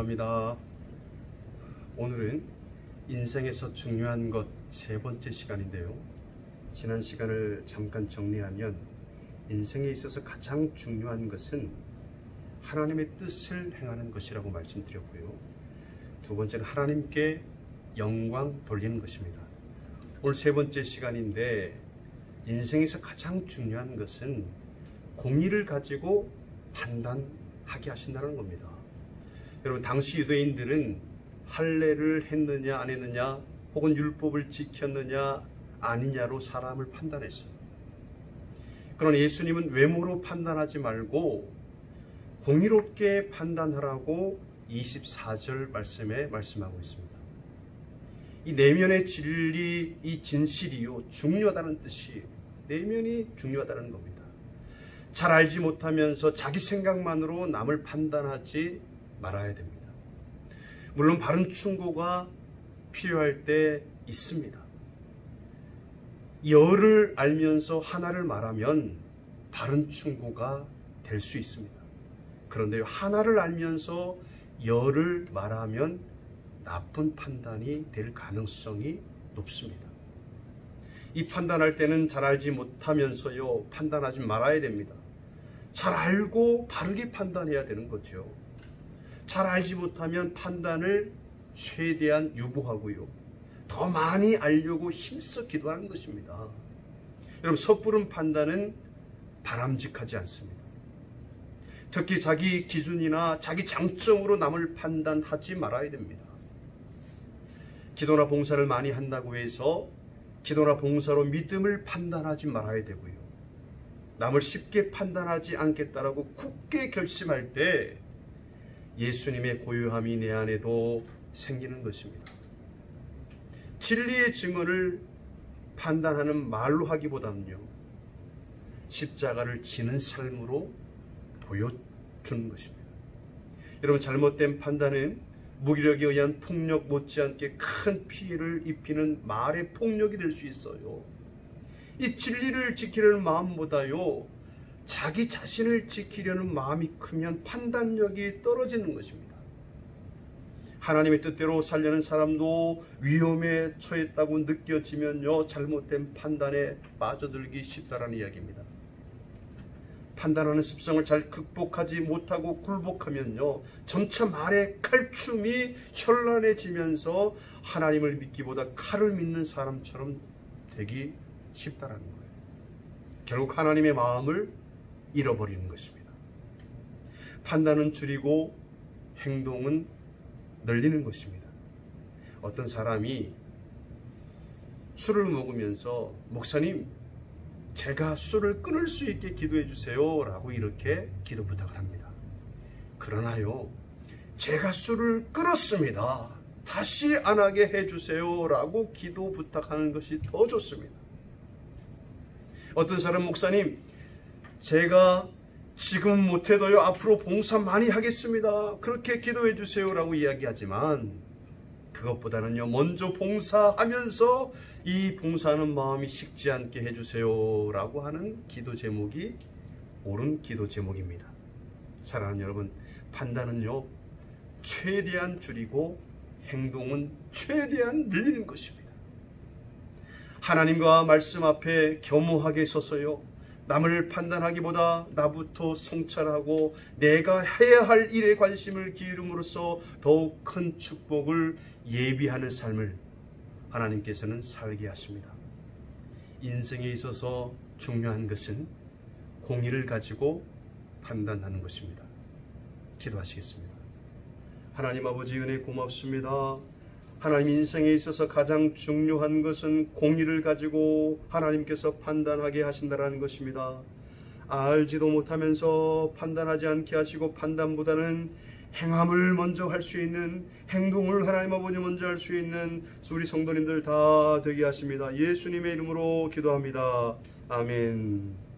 감사합니다. 오늘은 인생에서 중요한 것 세 번째 시간인데요. 지난 시간을 잠깐 정리하면 인생에 있어서 가장 중요한 것은 하나님의 뜻을 행하는 것이라고 말씀드렸고요. 두 번째는 하나님께 영광 돌리는 것입니다. 오늘 세 번째 시간인데 인생에서 가장 중요한 것은 공의를 가지고 판단하게 하신다는 겁니다. 여러분, 당시 유대인들은 할례를 했느냐 안 했느냐 혹은 율법을 지켰느냐 아니냐로 사람을 판단했어요. 그러나 예수님은 외모로 판단하지 말고 공의롭게 판단하라고 24절 말씀에 말씀하고 있습니다. 이 내면의 진리, 이 진실이요 중요하다는 뜻이 내면이 중요하다는 겁니다. 잘 알지 못하면서 자기 생각만으로 남을 판단하지 말아야 됩니다. 물론 바른 충고가 필요할 때 있습니다. 열을 알면서 하나를 말하면 바른 충고가 될 수 있습니다. 그런데 하나를 알면서 열을 말하면 나쁜 판단이 될 가능성이 높습니다. 이 판단할 때는 잘 알지 못하면서요 판단하지 말아야 됩니다. 잘 알고 바르게 판단해야 되는 거죠. 잘 알지 못하면 판단을 최대한 유보하고요 더 많이 알려고 힘써 기도하는 것입니다. 여러분, 섣부른 판단은 바람직하지 않습니다. 특히 자기 기준이나 자기 장점으로 남을 판단하지 말아야 됩니다. 기도나 봉사를 많이 한다고 해서 기도나 봉사로 믿음을 판단하지 말아야 되고요. 남을 쉽게 판단하지 않겠다라고 굳게 결심할 때 예수님의 고요함이 내 안에도 생기는 것입니다. 진리의 증언을 판단하는 말로 하기보다는요 십자가를 지는 삶으로 보여주는 것입니다. 여러분, 잘못된 판단은 무기력에 의한 폭력 못지않게 큰 피해를 입히는 말의 폭력이 될 수 있어요. 이 진리를 지키려는 마음보다요 자기 자신을 지키려는 마음이 크면 판단력이 떨어지는 것입니다. 하나님의 뜻대로 살려는 사람도 위험에 처했다고 느껴지면요 잘못된 판단에 빠져들기 쉽다라는 이야기입니다. 판단하는 습성을 잘 극복하지 못하고 굴복하면요 점차 말의 칼춤이 현란해지면서 하나님을 믿기보다 칼을 믿는 사람처럼 되기 쉽다라는 거예요. 결국 하나님의 마음을 잃어버리는 것입니다. 판단은 줄이고 행동은 늘리는 것입니다. 어떤 사람이 술을 먹으면서 목사님, 제가 술을 끊을 수 있게 기도해 주세요 라고 이렇게 기도 부탁을 합니다. 그러나요 제가 술을 끊었습니다, 다시 안 하게 해주세요 라고 기도 부탁하는 것이 더 좋습니다. 어떤 사람, 목사님, 제가 지금 못해도요 앞으로 봉사 많이 하겠습니다, 그렇게 기도해 주세요 라고 이야기하지만 그것보다는요 먼저 봉사하면서 이 봉사하는 마음이 식지 않게 해주세요 라고 하는 기도 제목이 옳은 기도 제목입니다. 사랑하는 여러분, 판단은요 최대한 줄이고 행동은 최대한 늘리는 것입니다. 하나님과 말씀 앞에 겸허하게 서서요 남을 판단하기보다 나부터 성찰하고 내가 해야 할 일에 관심을 기울임으로써 더욱 큰 축복을 예비하는 삶을 하나님께서는 살게 하십니다. 인생에 있어서 중요한 것은 공의를 가지고 판단하는 것입니다. 기도하시겠습니다. 하나님 아버지, 은혜 고맙습니다. 하나님, 인생에 있어서 가장 중요한 것은 공의를 가지고 하나님께서 판단하게 하신다는 것입니다. 알지도 못하면서 판단하지 않게 하시고 판단보다는 행함을 먼저 할 수 있는, 행동을 하나님 아버지 먼저 할 수 있는 우리 성도님들 다 되게 하십니다. 예수님의 이름으로 기도합니다. 아멘.